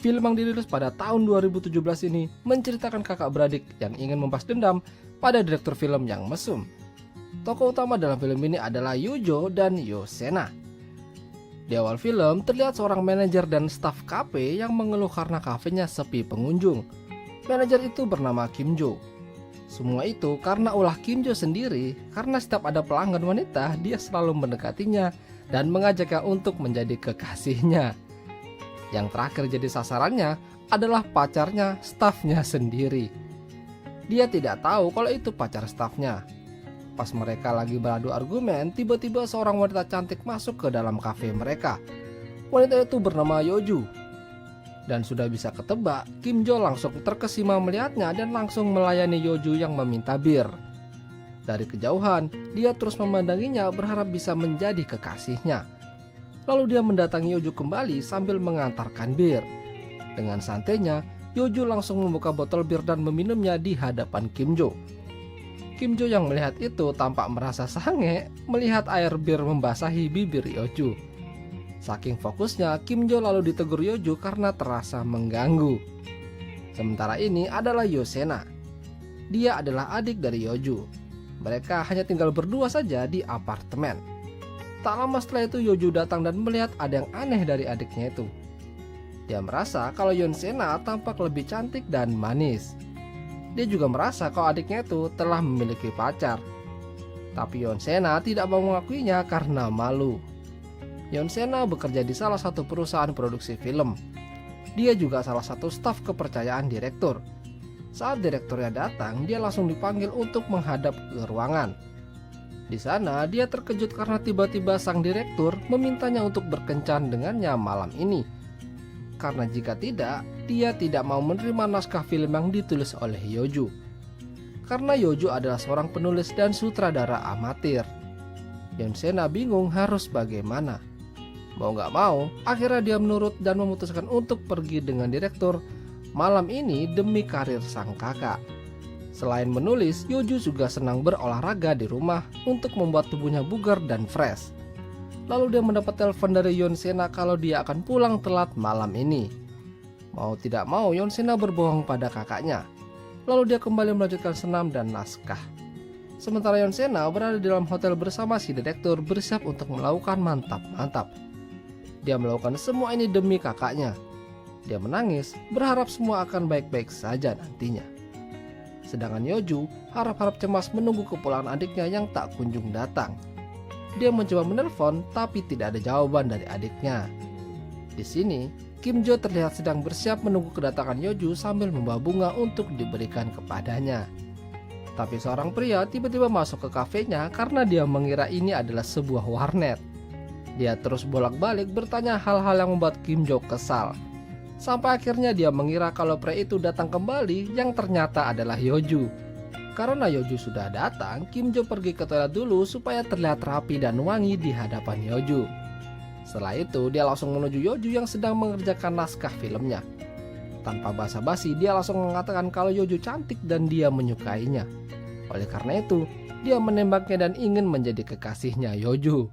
Film yang dirilis pada tahun 2017 ini menceritakan kakak beradik yang ingin membalas dendam pada direktur film yang mesum. Tokoh utama dalam film ini adalah Yojo dan Yosena. Di awal film terlihat seorang manajer dan staf kafe yang mengeluh karena kafenya sepi pengunjung. Manajer itu bernama Kim Jo. Semua itu karena ulah Kim Jo sendiri, karena setiap ada pelanggan wanita dia selalu mendekatinya dan mengajaknya untuk menjadi kekasihnya. Yang terakhir jadi sasarannya adalah pacarnya, stafnya sendiri. Dia tidak tahu kalau itu pacar stafnya. Pas mereka lagi beradu argumen, tiba-tiba seorang wanita cantik masuk ke dalam kafe mereka. Wanita itu bernama Yoju. Dan sudah bisa ketebak, Kim Jo langsung terkesima melihatnya dan langsung melayani Yoju yang meminta bir. Dari kejauhan, dia terus memandanginya berharap bisa menjadi kekasihnya. Lalu dia mendatangi Yoju kembali sambil mengantarkan bir. Dengan santainya, Yoju langsung membuka botol bir dan meminumnya di hadapan Kim Jo. Kim Jo yang melihat itu tampak merasa sange melihat air bir membasahi bibir Yoju. Saking fokusnya, Kim Jo lalu ditegur Yoju karena terasa mengganggu. Sementara ini adalah Yosena. Dia adalah adik dari Yoju. Mereka hanya tinggal berdua saja di apartemen. Tak lama setelah itu Yoju datang dan melihat ada yang aneh dari adiknya itu. Dia merasa kalau Yosena tampak lebih cantik dan manis. Dia juga merasa kalau adiknya itu telah memiliki pacar. Tapi Yosena tidak mau mengakuinya karena malu. Yosena bekerja di salah satu perusahaan produksi film. Dia juga salah satu staf kepercayaan direktur. Saat direkturnya datang, dia langsung dipanggil untuk menghadap ke ruangan. Di sana dia terkejut karena tiba-tiba sang direktur memintanya untuk berkencan dengannya malam ini. Karena jika tidak, dia tidak mau menerima naskah film yang ditulis oleh Yoju. Karena Yoju adalah seorang penulis dan sutradara amatir. Yosena bingung harus bagaimana. Mau gak mau, akhirnya dia menurut dan memutuskan untuk pergi dengan direktur malam ini demi karir sang kakak. Selain menulis, Yoju juga senang berolahraga di rumah untuk membuat tubuhnya bugar dan fresh. Lalu dia mendapat telepon dari Yosena kalau dia akan pulang telat malam ini. Mau tidak mau, Yosena berbohong pada kakaknya. Lalu dia kembali melanjutkan senam dan naskah. Sementara Yosena berada di dalam hotel bersama si direktur bersiap untuk melakukan mantap-mantap. Dia melakukan semua ini demi kakaknya. Dia menangis, berharap semua akan baik-baik saja nantinya. Sedangkan Yoju harap-harap cemas menunggu kepulangan adiknya yang tak kunjung datang. Dia mencoba menelpon tapi tidak ada jawaban dari adiknya. Di sini, Kim Jo terlihat sedang bersiap menunggu kedatangan Yoju sambil membawa bunga untuk diberikan kepadanya. Tapi seorang pria tiba-tiba masuk ke kafenya karena dia mengira ini adalah sebuah warnet. Dia terus bolak-balik bertanya hal-hal yang membuat Kim Jo kesal. Sampai akhirnya dia mengira kalau pria itu datang kembali yang ternyata adalah Yoju. Karena Yoju sudah datang, Kim Jo pergi ke toilet dulu supaya terlihat rapi dan wangi di hadapan Yoju. Setelah itu dia langsung menuju Yoju yang sedang mengerjakan naskah filmnya. Tanpa basa-basi dia langsung mengatakan kalau Yoju cantik dan dia menyukainya. Oleh karena itu dia menembaknya dan ingin menjadi kekasihnya Yoju.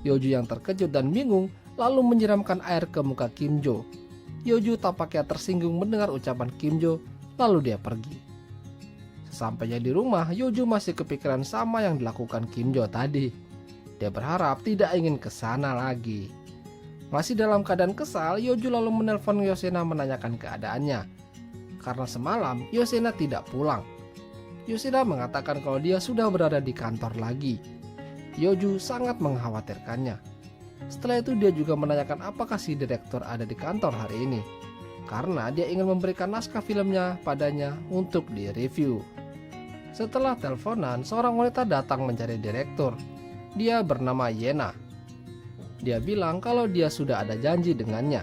Yoju yang terkejut dan bingung lalu menyiramkan air ke muka Kim Jo. Yoju tampaknya tersinggung mendengar ucapan Kim Jo, lalu dia pergi. Sesampainya di rumah, Yoju masih kepikiran sama yang dilakukan Kim Jo tadi. Dia berharap tidak ingin ke sana lagi. Masih dalam keadaan kesal, Yoju lalu menelpon Yosena menanyakan keadaannya. Karena semalam, Yosena tidak pulang. Yosena mengatakan kalau dia sudah berada di kantor lagi. Yoju sangat mengkhawatirkannya. Setelah itu dia juga menanyakan apakah si direktur ada di kantor hari ini. Karena dia ingin memberikan naskah filmnya padanya untuk direview. Setelah teleponan, seorang wanita datang mencari direktur. Dia bernama Yena. Dia bilang kalau dia sudah ada janji dengannya.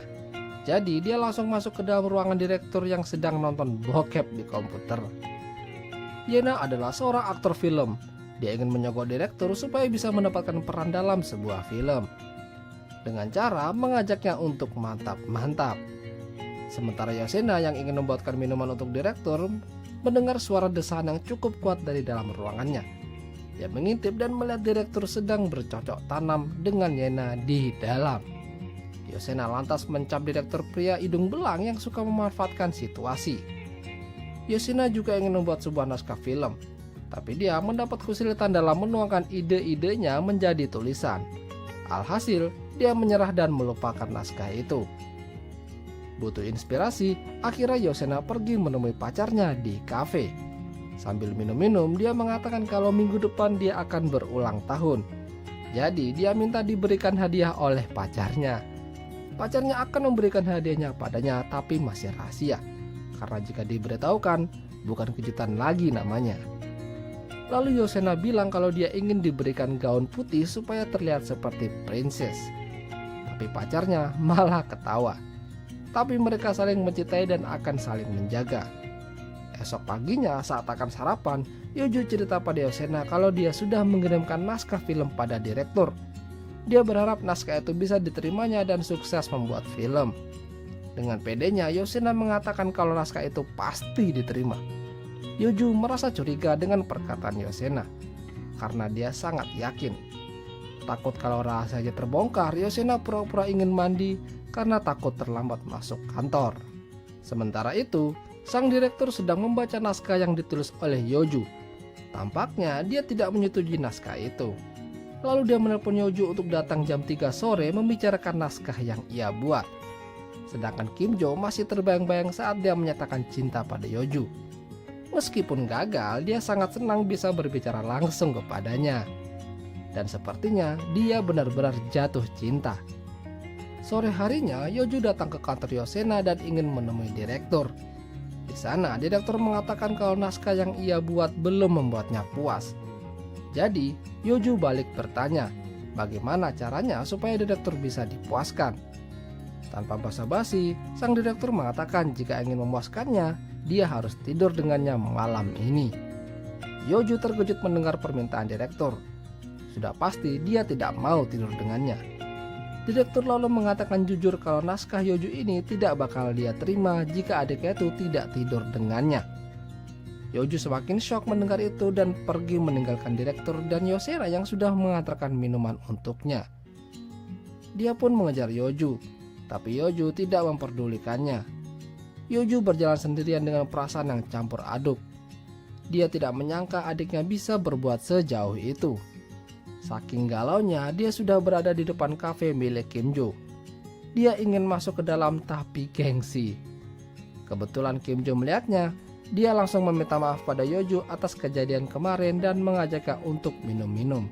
Jadi dia langsung masuk ke dalam ruangan direktur yang sedang nonton bokep di komputer. Yena adalah seorang aktor film. Dia ingin menyogok direktur supaya bisa mendapatkan peran dalam sebuah film. Dengan cara mengajaknya untuk mantap-mantap. Sementara Yosena yang ingin membuatkan minuman untuk direktur mendengar suara desahan yang cukup kuat dari dalam ruangannya. Dia mengintip dan melihat direktur sedang bercocok tanam dengan Yena di dalam. Yosena lantas mencap direktur pria hidung belang yang suka memanfaatkan situasi. Yosena juga ingin membuat sebuah naskah film, tapi dia mendapat kesulitan dalam menuangkan ide-idenya menjadi tulisan. Alhasil, dia menyerah dan melupakan naskah itu. Butuh inspirasi, akhirnya Yosena pergi menemui pacarnya di kafe. Sambil minum-minum, dia mengatakan kalau minggu depan dia akan berulang tahun. Jadi, dia minta diberikan hadiah oleh pacarnya. Pacarnya akan memberikan hadiahnya padanya, tapi masih rahasia. Karena jika diberitahukan, bukan kejutan lagi namanya. Lalu Yosena bilang kalau dia ingin diberikan gaun putih supaya terlihat seperti princess. Tapi pacarnya malah ketawa. Tapi mereka saling mencintai dan akan saling menjaga. Esok paginya saat akan sarapan, Yoju cerita pada Yosena kalau dia sudah mengirimkan naskah film pada direktur. Dia berharap naskah itu bisa diterimanya dan sukses membuat film. Dengan pedenya, Yosena mengatakan kalau naskah itu pasti diterima. Yoju merasa curiga dengan perkataan Yosena, karena dia sangat yakin. Takut kalau rahasianya terbongkar, Yosena pura-pura ingin mandi karena takut terlambat masuk kantor. Sementara itu, sang direktur sedang membaca naskah yang ditulis oleh Yoju. Tampaknya dia tidak menyetujui naskah itu. Lalu dia menelpon Yoju untuk datang jam 3 sore membicarakan naskah yang ia buat. Sedangkan Kim Jo masih terbayang-bayang saat dia menyatakan cinta pada Yoju. Meskipun gagal, dia sangat senang bisa berbicara langsung kepadanya. Dan sepertinya dia benar-benar jatuh cinta. Sore harinya, Yoju datang ke kantor Yosena dan ingin menemui direktur. Di sana, direktur mengatakan kalau naskah yang ia buat belum membuatnya puas. Jadi, Yoju balik bertanya, bagaimana caranya supaya direktur bisa dipuaskan. Tanpa basa-basi, sang direktur mengatakan jika ingin memuaskannya, dia harus tidur dengannya malam ini. Yoju terkejut mendengar permintaan direktur. Sudah pasti dia tidak mau tidur dengannya. Direktur lalu mengatakan jujur kalau naskah Yoju ini tidak bakal dia terima jika adiknya itu tidak tidur dengannya. Yoju semakin syok mendengar itu dan pergi meninggalkan direktur dan Yosena yang sudah mengantarkan minuman untuknya. Dia pun mengejar Yoju, tapi Yoju tidak memperdulikannya. Yoju berjalan sendirian dengan perasaan yang campur aduk. Dia tidak menyangka adiknya bisa berbuat sejauh itu. Saking galaunya, dia sudah berada di depan kafe milik Kim Jo. Dia ingin masuk ke dalam tapi gengsi. Kebetulan Kim Jo melihatnya, dia langsung meminta maaf pada Yoju atas kejadian kemarin dan mengajaknya untuk minum-minum.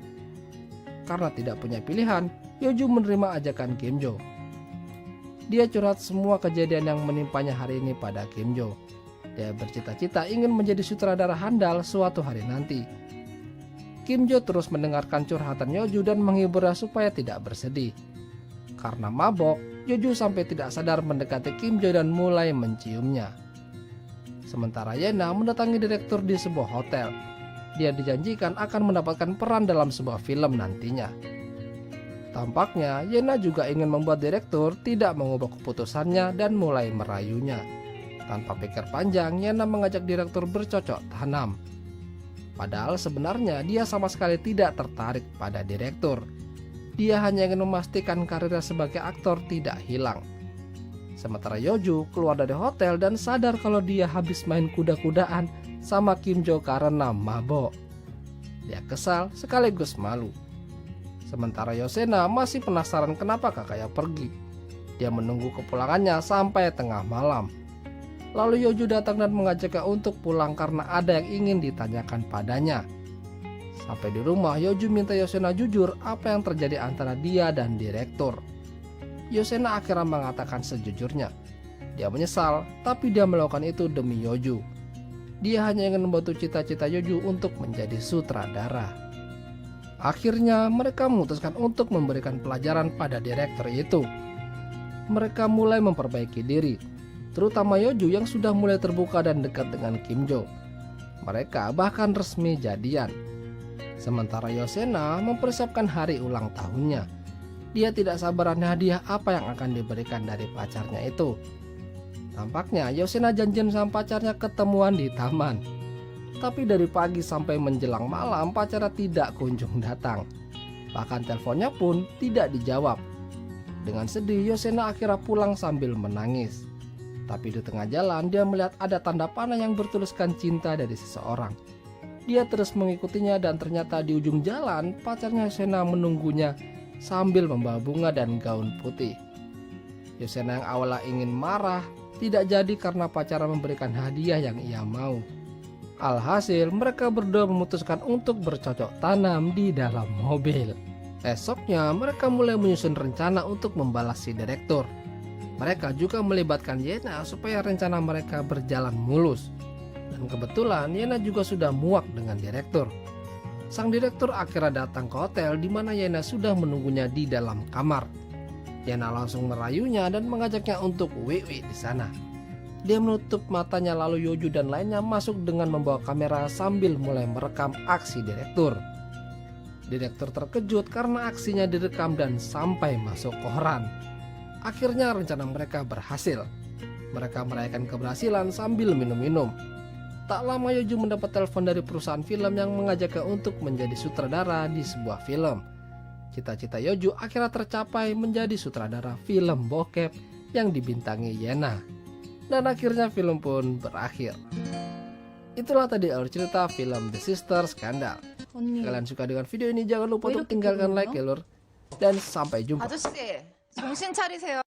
Karena tidak punya pilihan, Yoju menerima ajakan Kim Jo. Dia curhat semua kejadian yang menimpanya hari ini pada Kim Jo. Dia bercita-cita ingin menjadi sutradara handal suatu hari nanti. Kim Jo terus mendengarkan curhatan Yoju dan menghiburnya supaya tidak bersedih. Karena mabok, Yoju sampai tidak sadar mendekati Kim Jo dan mulai menciumnya. Sementara Yena mendatangi direktur di sebuah hotel. Dia dijanjikan akan mendapatkan peran dalam sebuah film nantinya. Tampaknya Yena juga ingin membuat direktur tidak mengubah keputusannya dan mulai merayunya. Tanpa pikir panjang, Yena mengajak direktur bercocok tanam. Padahal sebenarnya dia sama sekali tidak tertarik pada direktur. Dia hanya ingin memastikan karirnya sebagai aktor tidak hilang. Sementara Yoju keluar dari hotel dan sadar kalau dia habis main kuda-kudaan sama Kim Jo karena mabok. Dia kesal sekaligus malu. Sementara Yosena masih penasaran kenapa kakaknya pergi. Dia menunggu kepulangannya sampai tengah malam. Lalu Yoju datang dan mengajaknya untuk pulang karena ada yang ingin ditanyakan padanya. Sampai di rumah, Yoju minta Yosena jujur apa yang terjadi antara dia dan direktur. Yosena akhirnya mengatakan sejujurnya. Dia menyesal, tapi dia melakukan itu demi Yoju. Dia hanya ingin membantu cita-cita Yoju untuk menjadi sutradara. Akhirnya mereka memutuskan untuk memberikan pelajaran pada direktur itu. Mereka mulai memperbaiki diri, terutama Yoju yang sudah mulai terbuka dan dekat dengan Kim Jo. Mereka bahkan resmi jadian. Sementara Yosena mempersiapkan hari ulang tahunnya. Dia tidak sabaran hadiah apa yang akan diberikan dari pacarnya itu. Tampaknya Yosena janjian sama pacarnya ketemuan di taman. Tapi dari pagi sampai menjelang malam pacarnya tidak kunjung datang. Bahkan teleponnya pun tidak dijawab. Dengan sedih, Yosena akhirnya pulang sambil menangis. Tapi di tengah jalan dia melihat ada tanda panah yang bertuliskan cinta dari seseorang. Dia terus mengikutinya dan ternyata di ujung jalan pacarnya Yosena menunggunya sambil membawa bunga dan gaun putih. Yosena yang awalnya ingin marah tidak jadi karena pacarnya memberikan hadiah yang ia mau. Alhasil mereka berdua memutuskan untuk bercocok tanam di dalam mobil. Esoknya mereka mulai menyusun rencana untuk membalas si direktur. Mereka juga melibatkan Yena supaya rencana mereka berjalan mulus. Dan kebetulan Yena juga sudah muak dengan direktur. Sang direktur akhirnya datang ke hotel di mana Yena sudah menunggunya di dalam kamar. Yena langsung merayunya dan mengajaknya untuk WW di sana. Dia menutup matanya lalu Yoju dan lainnya masuk dengan membawa kamera sambil mulai merekam aksi direktur. Direktur terkejut karena aksinya direkam dan sampai masuk koran. Akhirnya rencana mereka berhasil. Mereka merayakan keberhasilan sambil minum-minum. Tak lama Yoju mendapat telepon dari perusahaan film yang mengajaknya untuk menjadi sutradara di sebuah film. Cita-cita Yoju akhirnya tercapai menjadi sutradara film bokep yang dibintangi Yena. Dan akhirnya film pun berakhir. Itulah tadi alur cerita film The Sister Scandal. Kalian suka dengan video ini jangan lupa untuk tinggalkan like ya lur. Dan sampai jumpa. 아저씨, 정신 차리세요.